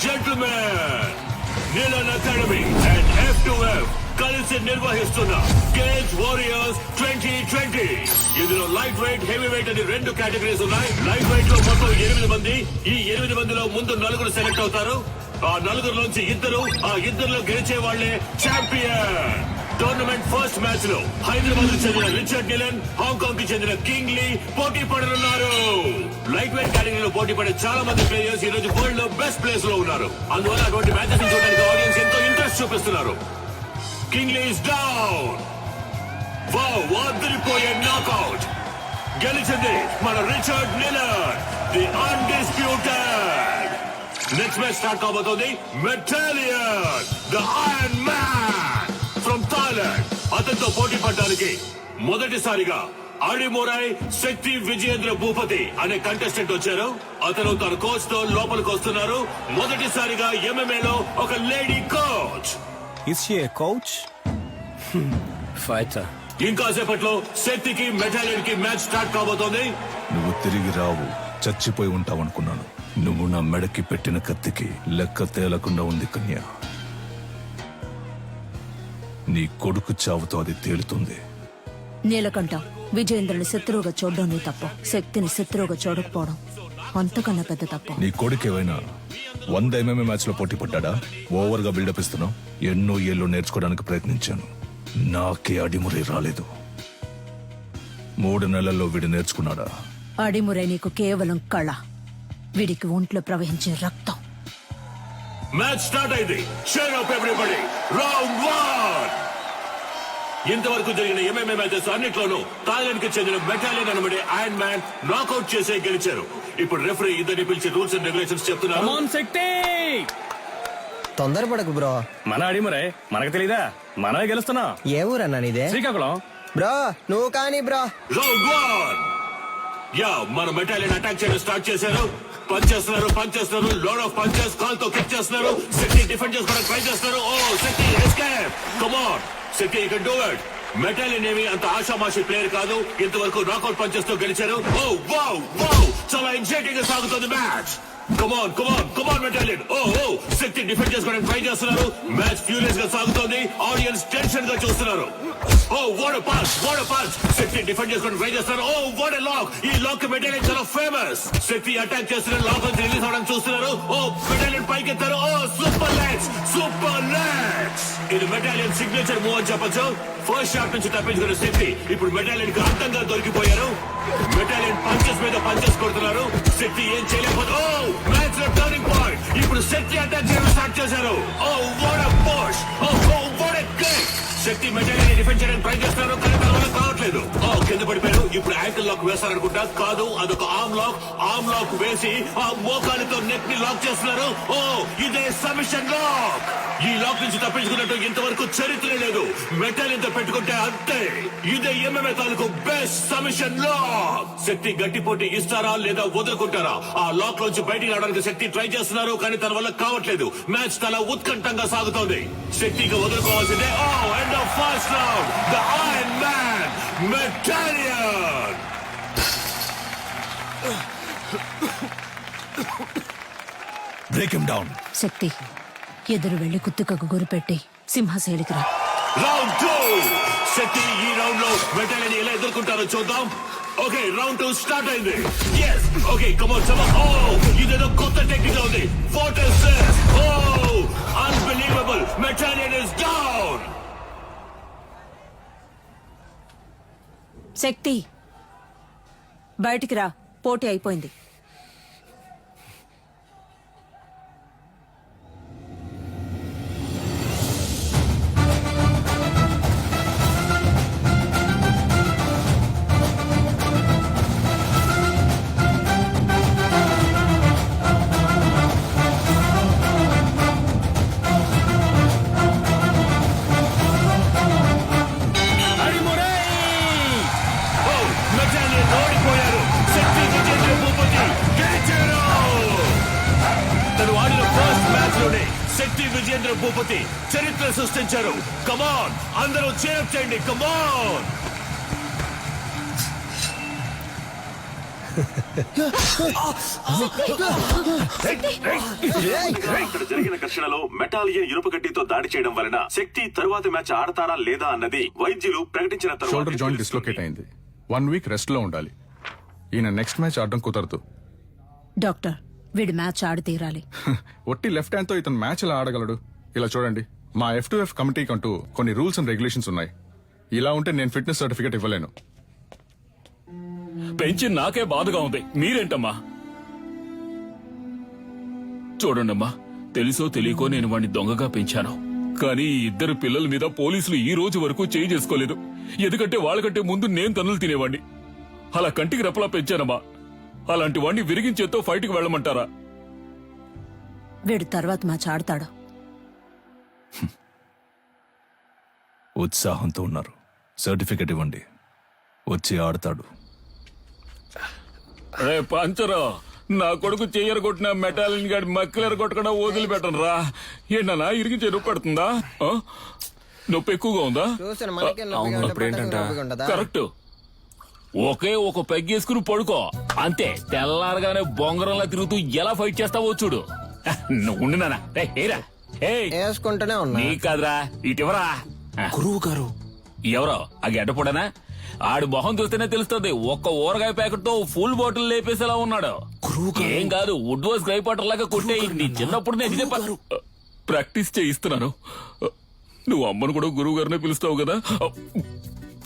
gentlemen, Nilan Academy and F2F కలిసి నిర్వహిస్తున్న games warriors 2020. ఇందులో లైట్ వెయిట్, హెవీ వెయిట్ అని 2 కేటగిరీస్ ఉన్నాయి. లైట్ వెయిట్ లో మొత్తం 8 మంది. ఈ 8 మందిలో ముందు 4 సెలెక్ట్ అవుతారు. ఆ 4 ఇద్దరు, ఆ ఇద్దరులో గెలిచే వాళ్లే ఛాంపియన్. టోర్నమెంట్ ఫస్ట్ మ్యాచ్ లో హైదరాబాద్ కు చెందిన రిచర్డ్ నిలన్, హాంకాంగ్ కి చెందిన కింగ్ లీ పోటీ పడనున్నారు. లైట్ వెయిట్ కేటగిరీలో పోటీ పడే చాలా మంది ప్లేయర్స్ ఈ రోజు వరల్డ్ లో బెస్ట్ ప్లేస్ లో ఉన్నారు. అందువల్ల అటువంటి మ్యాచెస్ చూడడానికి ఆడియన్స్ ఎంతో ఇంట్రెస్ట్ చూపిస్తున్నారు. King Lee is down. Wow, అదిరిపోయే నాకౌట్. గెలిచింది మన Richard Nilan, the undisputed. Next match start కాబోతోంది. Metallion, the iron man from Thailand. అతనితో పోటీ పడడానికి మొదటిసారిగా అడిమురై శక్తి విజయేంద్ర భూపతి అనే కంటెస్టెంట్ వచ్చారు. అతను తన కోచ్ తో లోపలికి వస్తున్నారు. మొదటిసారిగా MMA లో ఒక lady coach. Is she a coach? Fighter. ఇంకాసేపట్లో శక్తికి మెటాలియన్ కి మ్యాచ్ స్టార్ట్ కాబోతోంది. నువ్వు తిరిగి రావు, చచ్చిపోయి ఉంటావనుకున్నాను. నువ్వు నా మెడకి పెట్టిన కత్తికి లెక్క తేలకుండా ఉంది కన్య. నీ కొడుకు చావుతో అది తేలుతుంది. నీలకంఠ, విజయేంద్రుని శత్రువుగా చూడడం నీ తప్పు. శక్తిని శత్రువుగా చూడకపోవడం అంతకన్నా పెద్ద తప్పు. నీ కొడుకు ఏమైనా 100 MMA మ్యాచ్ లో పోటీ పడ్డా? ఓవర్ గా బిల్డప్ ఇస్తున్నావు. ఎన్నో ఏళ్ళు నేర్చుకోవడానికి ప్రయత్నించాను. నాకే అడిమురే రాలేదు. 3 నెలల్లో వీడు నేర్చుకున్నాడా? అడిమురై నీకు కేవలం కళ, వీడికి ఒంట్లో ప్రవహించే రక్తం. మ్యాచ్ స్టార్ట్ అయింది. Cheer up everybody. రౌండ్ 1. ఇంతవరకు జరిగిన MMA మ్యాచెస్ అన్నిట్లోనూ థాయిలాండ్ కి చెందిన మెటాలియన్ అనబడే ఐరన్ మ్యాన్ నాకౌట్ చేసే గెలిచారు. ఇప్పుడు రెఫరీ ఇద్దరిని పిలిచి రూల్స్ అండ్ రెగ్యులేషన్స్ చెప్తున్నారు. తొందరపడకు బ్రో. మన అడిమురే మనకు తెలీదా? మనమే గెలుస్తున్నాం. ఏ ఊరన్నా నీదే? శ్రీకాకుళం. బ్రో నువ్వు కానీ బ్రో. రౌండ్ 1. యా, మన మెటాలియన్ అటాక్ చేయడం స్టార్ట్ చేశారు. పంచ్ చేస్తున్నారు. Load of punches. కాల్తో కిక్ చేస్తున్నారు. శక్తి డిఫెండ్ చేసుకోవడానికి ట్రై చేస్తున్నారు. Oh Shakti escape. Come on Shakti, you can do it. Metallion ఏమి అంత ఆషామాషి ప్లేయర్ కాదు. ఇంతవరకు నాకౌట్ పంచెస్ తో గెలిచారు. ఓ వావ్ వావ్, చాలా ఎగ్జైటింగ్ గా సాగుతుంది match. Come on Metallion. Oh Shakti defend చేసుకోవడానికి ట్రై చేస్తున్నారు. మ్యాచ్ ఫ్యూరియస్ గా సాగుతోంది. ఆడియన్స్ టెన్షన్ గా చూస్తున్నారు. Oh what a punch. Shakti defend చేసుకోవడానికి ట్రై చేస్తున్నారు. Oh what a lock. ఈ లాక్ మెటాలియన్ చాలా ఫేమస్. శక్తి అటాక్ చేస్తున్నారు. లాక్ నుంచి రిలీజ్ అవడానికి చూస్తున్నారు. ఓ మెటాలియన్ పైకి ఎత్తారు. Oh super legs. ఇది మెటాలియన్ సిగ్నేచర్ మూవ్ అని చెప్పొచ్చు. ఫస్ట్ షాట్ నుంచి తప్పించుకున్న శక్తి ఇప్పుడు మెటాలియన్ కి అంతంగా దొరికిపోయారు. మెటాలియన్ పంచెస్ మీద పంచెస్ కొడుతున్నారు. శక్తి ఏం చేయలేకపోతే ఓ మ్యాచ్ లో టర్నింగ్ పాయింట్. ఇప్పుడు శక్తి అటాక్ చేయడం స్టార్ట్ చేశారు. Oh what a push. Oh what a kick. Shakti Metallion defend చేయడానికి ట్రై చేస్తున్నారు, కానీ తన వల్ల కావట్లేదు. ఓ కింద పడిపోయారు. ఇప్పుడు యాంకిల్ లాక్ వేస్తారనుకుంటా. కాదు, అదొక ఆర్మ్ లాక్ వేసి ఆ మోకాలితో నెక్ ని లాక్ చేస్తున్నారు. ఓ ఇదే సబ్మిషన్ లాక్. ఈ లాక్ నుంచి తప్పించుకున్నట్టు ఇంతవరకు చరిత్ర లేదు. మెటాలియన్ తో పెట్టుకుంటే అంతే. ఇదే MMA తాలూకు బెస్ట్ సబ్మిషన్ లాక్. శక్తి గట్టి పోటీ ఇస్తారా లేదా వదులుకుంటారా? ఆ లాక్ నుంచి బయటికి రావడానికి శక్తి ట్రై చేస్తున్నారు, కానీ తన వల్ల కావట్లేదు. మ్యాచ్ చాలా ఉత్కంఠంగా సాగుతోంది. శక్తికి వదులుకోవాల్సిందే. Oh end of first round. The iron man Metallion. Break him down. Shakti, ఎదురు వెళ్లి కుత్తుకకు గురిపెట్టి సింహశైలికి రా. రౌండ్ 2. శక్తి ఈ రౌండ్ లో మెటాలియన్ ఎలా ఎదుర్కొంటారో చూద్దాం. ఓకే, రౌండ్ 2 స్టార్ట్ అయింది. yes okay, come on some. Oh ఇదేదో కొత్త టెక్నిక్ ఉంది. What is this? Oh unbelievable. Metallion is down. Shakti, బయటికి రా, పోటీ అయిపోయింది. శక్తి విజయేంద్ర భూపతి చరిత్ర సృష్టించారు. కమాన్ అందరూ చేయండి. కమాన్. ఇక్కడ జరిగిన ఘర్షణలో మెటాలియన్ ఇనుప గడ్డితో దాడి చేయడం వలన శక్తి తరువాతి మ్యాచ్ ఆడతారా లేదా అన్నది వైద్యులు ప్రకటించిన షోల్డర్ జాయింట్ తర్వాత డిస్లోకేట్ అయింది. 1 వీక్ రెస్ట్ లో ఉండాలి. ఈయన నెక్స్ట్ మ్యాచ్ ఆడడం కుదరదు. డాక్టర్ వీడి మ్యాచ్ ఆడి తీరాలి. ఒట్టి లెఫ్ట్ హ్యాండ్ తో ఇతను మ్యాచ్ ఎలా ఆడగలడు? ఇలా చూడండి, మా F2F కమిటీకి అంటూ కొన్ని రూల్స్ అండ్ రెగ్యులేషన్స్ ఉన్నాయి. ఇలా ఉంటే నేను ఫిట్నెస్ సర్టిఫికేట్ ఇవ్వలేను. పెంచి నాకే బాధగా ఉంది, మీరేంటమ్మా? చూడండమ్మా, తెలుసో తెలియకో నేను వాడిని దొంగగా పెంచాను. కానీ ఈ ఇద్దరు పిల్లల మీద పోలీసులు ఈ రోజు వరకు చేయి చేసుకోలేదు. ఎందుకంటే వాళ్ళకంటే ముందు నేను తన్నులు తినేవాడిని. అలా కంటికి రెప్పలా పెంచానమ్మా. అలాంటి వాడిని విరిగించేతో ఫైట్కి వెళ్ళమంటారా? వీడు తర్వాత మ్యాచ్ ఆడతాడు. ఉత్సాహంతో ఉన్నారు. సర్టిఫికెట్ ఇవ్వండి, వచ్చి ఆడతాడు. రే పంచరా, నా కొడుకు చెయ్యరు కొట్టిన మెటాలిన్ గాడి మక్కలేరు కొట్టకుండా వదిలిపెట్టను రా. ఏంటన్నా ఇరిగించే నొప్పి పడుతుందా? ఆ? నొప్పి ఎక్కువగా ఉందా? చూసాను మనకే నొప్పిగా ఉంటే పట్టకు నొప్పిగా ఉండదా? కరెక్ట్. ఒకే ఒక పెగ్గేసుకుని పడుకో అంతే. తెల్లారగానే బొంగరంలా తిరుగుతూ ఎలా ఫైట్ చేస్తావో చూడు. నువ్వు ఉండు నాన్న. రేయ్, ఏరా. ఏయ్, వేసుకుంటూనే ఉన్నా. నీ కాదురా, ఇటివరా. గురువు గారు ఎవరో ఆ గడ్డపడనా? ఆడి మొహం చూస్తేనే తెలుస్తుంది. ఒక్క ఊరగాయ ప్యాకెట్ తో ఫుల్ బాటిల్ లేపేసేలా ఉన్నాడు. ఏం కాదు, వుడ్ వాస్ గ్రై పాటర్ లాగా కొట్టే. నీ చిన్నప్పుడు నేను ఇదే ప్రాక్టీస్ చేయిస్తున్నాను. నువ్వు అమ్మను కూడా గురువు గారినే పిలుస్తావు కదా.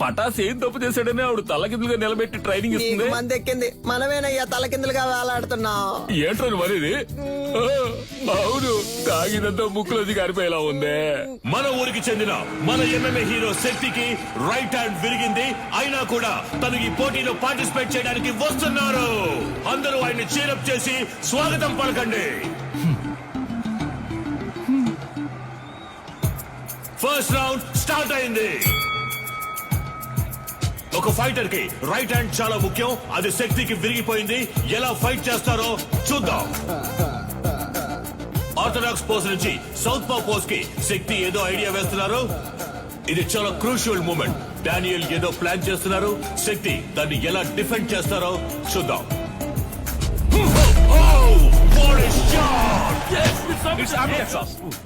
పటాస్ ఏం తప్పు చేశాడని ఆవిడ తలకిందులుగా నిలబెట్టి ట్రైనింగ్ నీకు ఇస్తుంది. మంది ఎక్కింది, మనమేనయ్యా తలకిందులుగా వేలాడుతున్నావు. ఏంట్రని మరిది? అవును, తాగినంత ముక్కులోది గారిపోయేలా ఉందే. మన ఊరికి చెందిన మన MMA హీరో శక్తికి రైట్ హ్యాండ్ విరిగింది. అయినా కూడా తను ఈ పోటీలో పార్టిసిపేట్ చేయడానికి వస్తున్నారు. అందరూ ఆయన్ని చీరప్ చేసి స్వాగతం పలకండి. ఫస్ట్ రౌండ్ స్టార్ట్ అయింది. ఒక ఫైటర్ కి రైట్ హ్యాండ్ చాలా ముఖ్యం. అది శక్తికి విరిగిపోయింది. ఎలా ఫైట్ చేస్తారో చూద్దాం. ఆర్థడాక్స్ పోజ్ నుంచి సౌత్ పా పోజ్ కి శక్తి ఏదో ఐడియా వేస్తున్నారు. ఇది చాలా క్రూషియల్ మూమెంట్. డానియల్ ఏదో ప్లాన్ చేస్తున్నారు. శక్తి దాన్ని ఎలా డిఫెండ్ చేస్తారో చూద్దాం.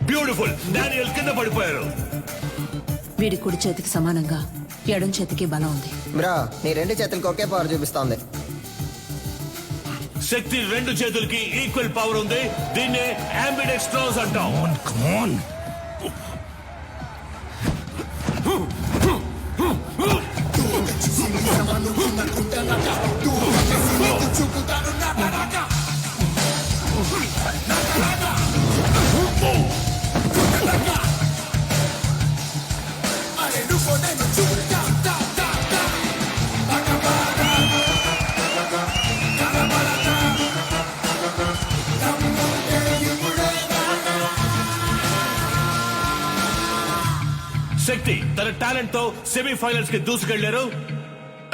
బ్యూటిఫుల్. డానియల్ కింద పడిపోయారు. వీడి కుడి చేతికి సమానంగా ఎడం చేతికి బలం ఉంది. బ్రో, నీ రెండు చేతులకు ఒకే పవర్ చూపిస్తోంది. శక్తి రెండు చేతులకి ఈక్వల్ పవర్ ఉంది. దీన్నే అంబిడెక్స్ట్రోస్ అంటాం. శక్తి తన టాలెంట్ తో సెమీఫైనల్స్ కి దూసుకెళ్లారు.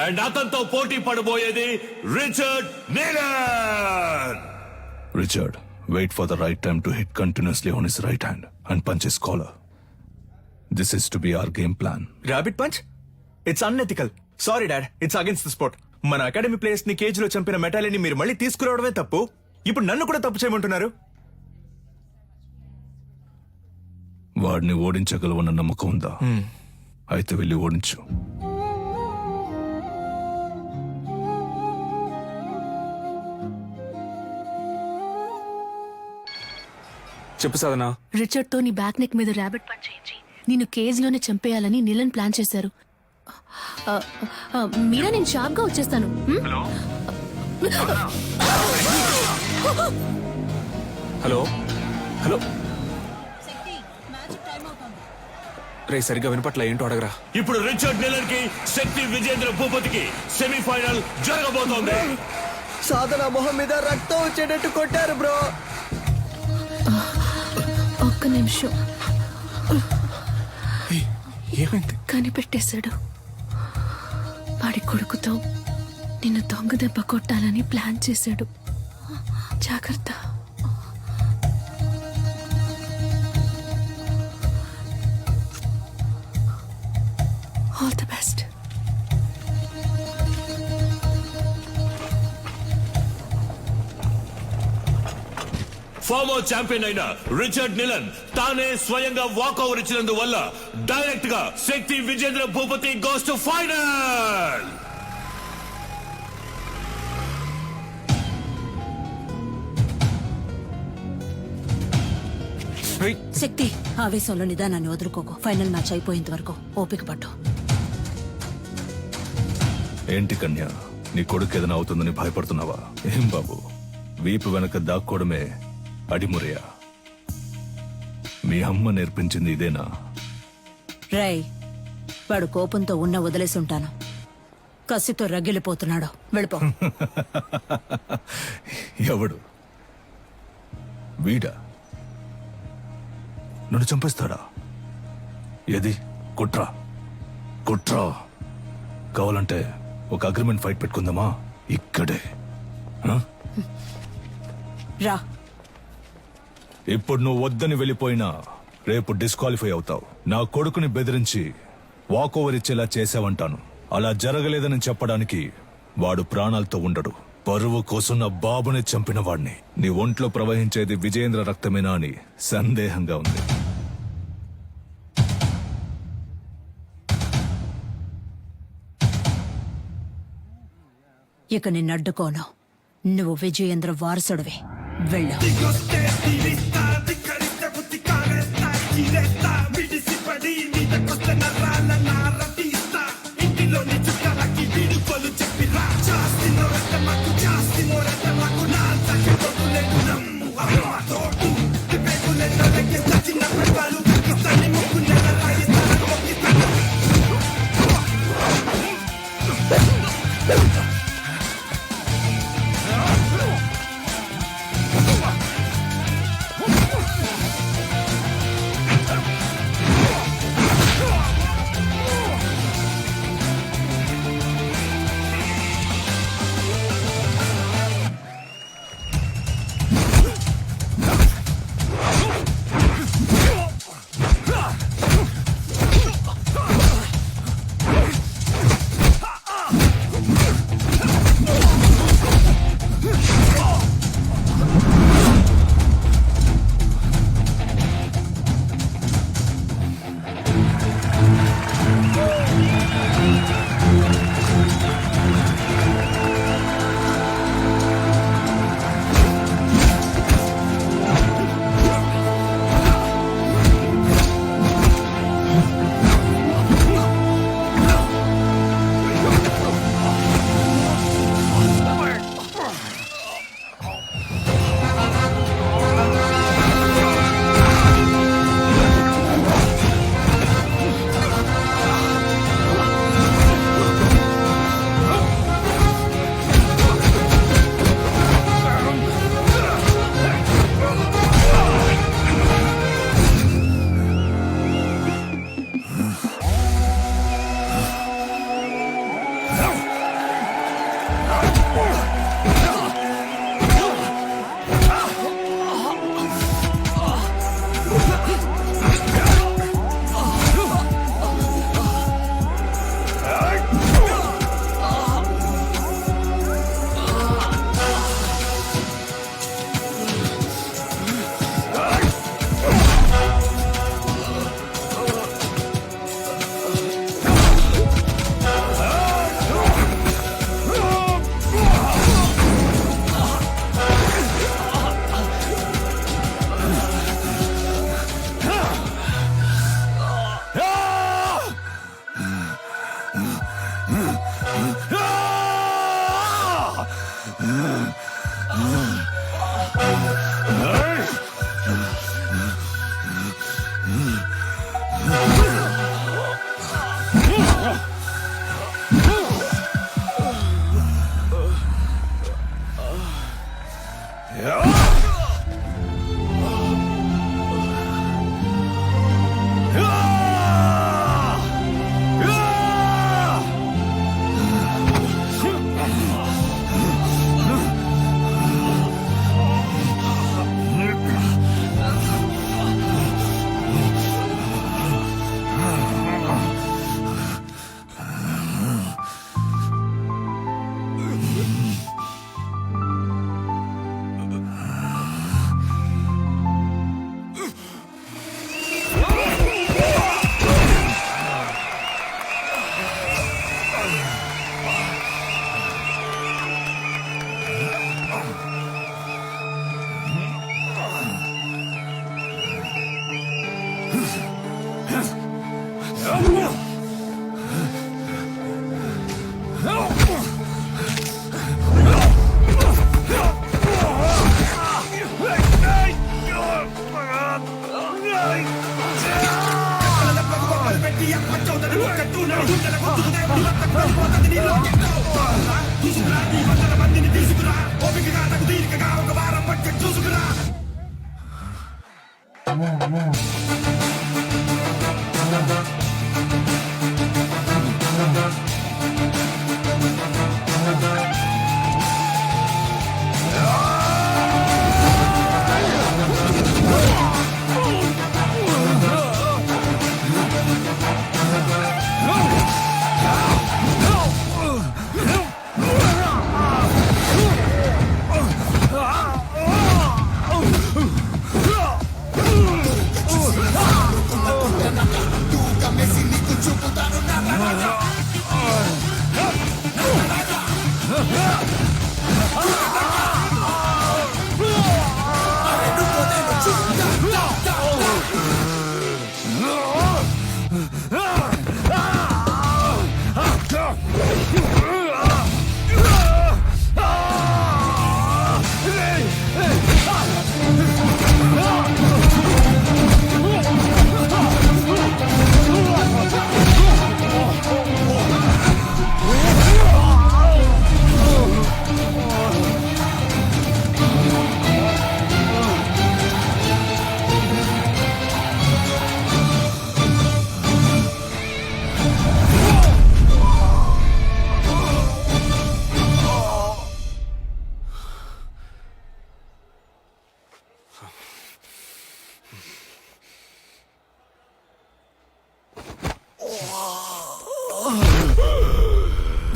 అండ్ అతనితో పోటీ పడబోయేది Richard నీలర్. Richard, wait for the right time to hit continuously on his right hand and punch his collar. This is to be our game plan. Rabbit punch, it's unethical. Sorry dad, it's against the sport. మన academy players ని cage లో చంపిన మెటాలియన్ ని మీరు మళ్ళీ తీసుకురావడమే తప్పు. ఇప్పుడు నన్ను కూడా తప్పు చేయమంటున్నారు. వాడిని ఓడించగలవన్న నమ్మకం ఉందా? అయితే వెళ్ళి ఓడించు. చెప్పు సాధనా. రిచర్డ్ తో నీ బ్యాక్ నెక్ మీద ర్యాబిట్ పంచ్ చేయించి నిన్ను కేజ్ లోనే చంపేయాలని నిలన్ ప్లాన్ చేశారు. మీరా, నేను షార్ప్ గా వచ్చేస్తాను. హలో హలో రే, సరిగ్గా వినపట్ల, ఏంటో అడగరా. ఇప్పుడు రిచర్డ్ నీలర్ కి శక్తి విజేంద్ర భూపతికి సెమీఫైనల్ జరగబోతోంది. సాధన మొహం మీద రక్తం వచ్చేటట్టు కొట్టారు బ్రో. ఒక్క నిమిషం. ఏమైంది? కనిపెట్టేశాడు. వాడి కొడుకుతో నిన్ను దొంగ దెబ్బ కొట్టాలని ప్లాన్ చేశాడు. జాగ్రత్త. All the best. Former champion అయిన రిచర్డ్ నిలన్ తానే స్వయంగా వాక్ ఓవర్ ఇచ్చినందువల్ల డైరెక్ట్ గా Shakti Vijendra Bhupathi goes to final. Shakti ఆవేశంలో నిదానాన్ని వదులుకోకు. ఫైనల్ మ్యాచ్ అయిపోయేంత వరకు ఓపిక పట్టు. ఏంటి కన్య, నీ కొడుకు ఏదైనా అవుతుందని భయపడుతున్నావా? ఏం బాబు, వీపు వెనక దాక్కోవడమే అడిమురయా? మీ అమ్మ నేర్పించింది ఇదేనా? రేయ్, వాడు కోపంతో ఉన్న వదిలేసి ఉంటాను. కసితో రగిలిపోతున్నాడు. వెళ్ళిపో. ఎవడు? వీడా? నన్ను చంపేస్తాడా? ఏది? కుట్రా కుట్రా. కావాలంటే ఒక అగ్రిమెంట్ ఫైట్ పెట్టుకుందామా ఇక్కడే? రా. ఇప్పుడు నువ్వు వద్దని వెళ్ళిపోయినా రేపు డిస్క్వాలిఫై అవుతావు. నా కొడుకుని బెదిరించి వాక్ ఓవర్ ఇచ్చేలా చేసావంటాను. అలా జరగలేదని చెప్పడానికి వాడు ప్రాణాలతో ఉండడు. పరువు కోసం నా బాబుని చంపిన వాడిని. నీ ఒంట్లో ప్రవహించేది విజయేంద్ర రక్తమేనా అని సందేహంగా ఉంది. ఇక నిన్నడ్డుకోను. నువ్వు విజయేంద్ర వారసుడివి. వెళ్ళు.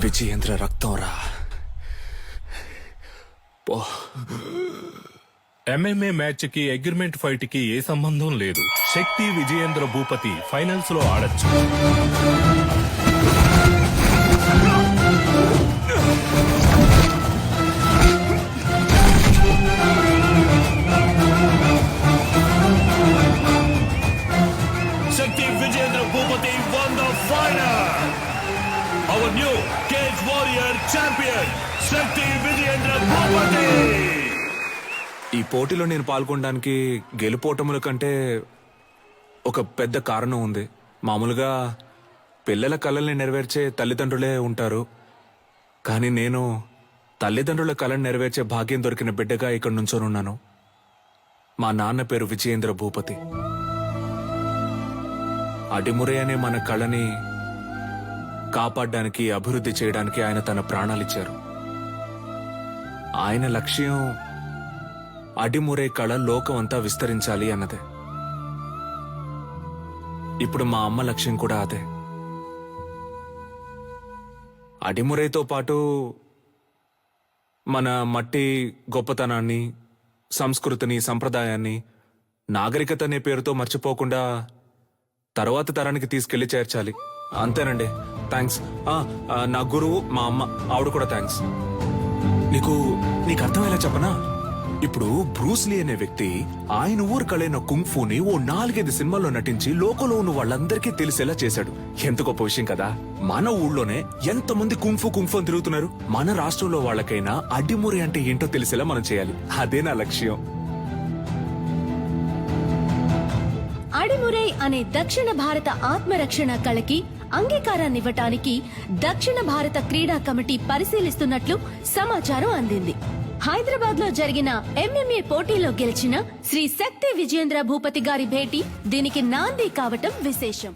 విజయేంద్ర రక్తం రా. ఎంఎంఏ మ్యాచ్ కి అగ్రిమెంట్ ఫైట్ కి ఏ సంబంధం లేదు. శక్తి విజయేంద్ర భూపతి ఫైనల్స్ లో ఆడొచ్చు. Shakti Vijayendra Bhupati won the final. Our new Cage Warrior champion, Shakti Vijayendra Bhupati. ఈ పోటీలో నేను పాల్గొనడానికి గెలుపోటముల కంటే ఒక పెద్ద కారణం ఉంది. మామూలుగా పిల్లల కలల్ని నెరవేర్చే తల్లిదండ్రులే ఉంటారు, కానీ నేను తల్లిదండ్రుల కళను నెరవేర్చే భాగ్యం దొరికిన బిడ్డగా ఇక్కడ నుంచోనున్నాను. మా నాన్న పేరు విజయేంద్ర భూపతి. అడిమురే అనే మన కళని కాపాడడానికి, అభివృద్ధి చేయడానికి ఆయన తన ప్రాణాలిచ్చారు. ఆయన లక్ష్యం అడిమురే కళ లోకం అంతా విస్తరించాలి అన్నదే. ఇప్పుడు మా అమ్మ లక్ష్యం కూడా అదే. అడిమురేతో పాటు మన మట్టి గొప్పతనాన్ని, సంస్కృతిని, సంప్రదాయాన్ని, నాగరికత అనే పేరుతో మర్చిపోకుండా తర్వాత తరానికి తీసుకెళ్లి చేర్చాలి. అంతేనండి. థ్యాంక్స్. నా గురువు మా అమ్మ, ఆవిడ కూడా థ్యాంక్స్. నీకు అర్థమయ్యేలా చెప్పనా? ఇప్పుడు బ్రూస్లీ అనే వ్యక్తి ఆయన ఊరు కళైన కుంగ్ఫూని ఓ 4-5 సినిమాల్లో నటించి లోకంలో ఉన్న వాళ్ళందరికీ తెలిసేలా చేశాడు. ఎంత గొప్ప విషయం కదా. మన ఊళ్ళోనే ఎంతమంది కుంగ్ఫూ అని తిరుగుతున్నారు. మన రాష్ట్రంలో వాళ్ళకైనా అడ్డిమురి అంటే ఏంటో తెలిసేలా మనం చేయాలి. అదే నా లక్ష్యం. అడిమురై అనే దక్షిణ భారత ఆత్మరక్షణ కళకి అంగీకారాన్నివ్వటానికి దక్షిణ భారత క్రీడా కమిటీ పరిశీలిస్తున్నట్లు సమాచారం అందింది. హైదరాబాద్ లో జరిగిన ఎంఎంఏ పోటీలో గెలిచిన శ్రీ శక్తి విజయేంద్ర భూపతి గారి భేటీ దీనికి నాంది కావటం విశేషం.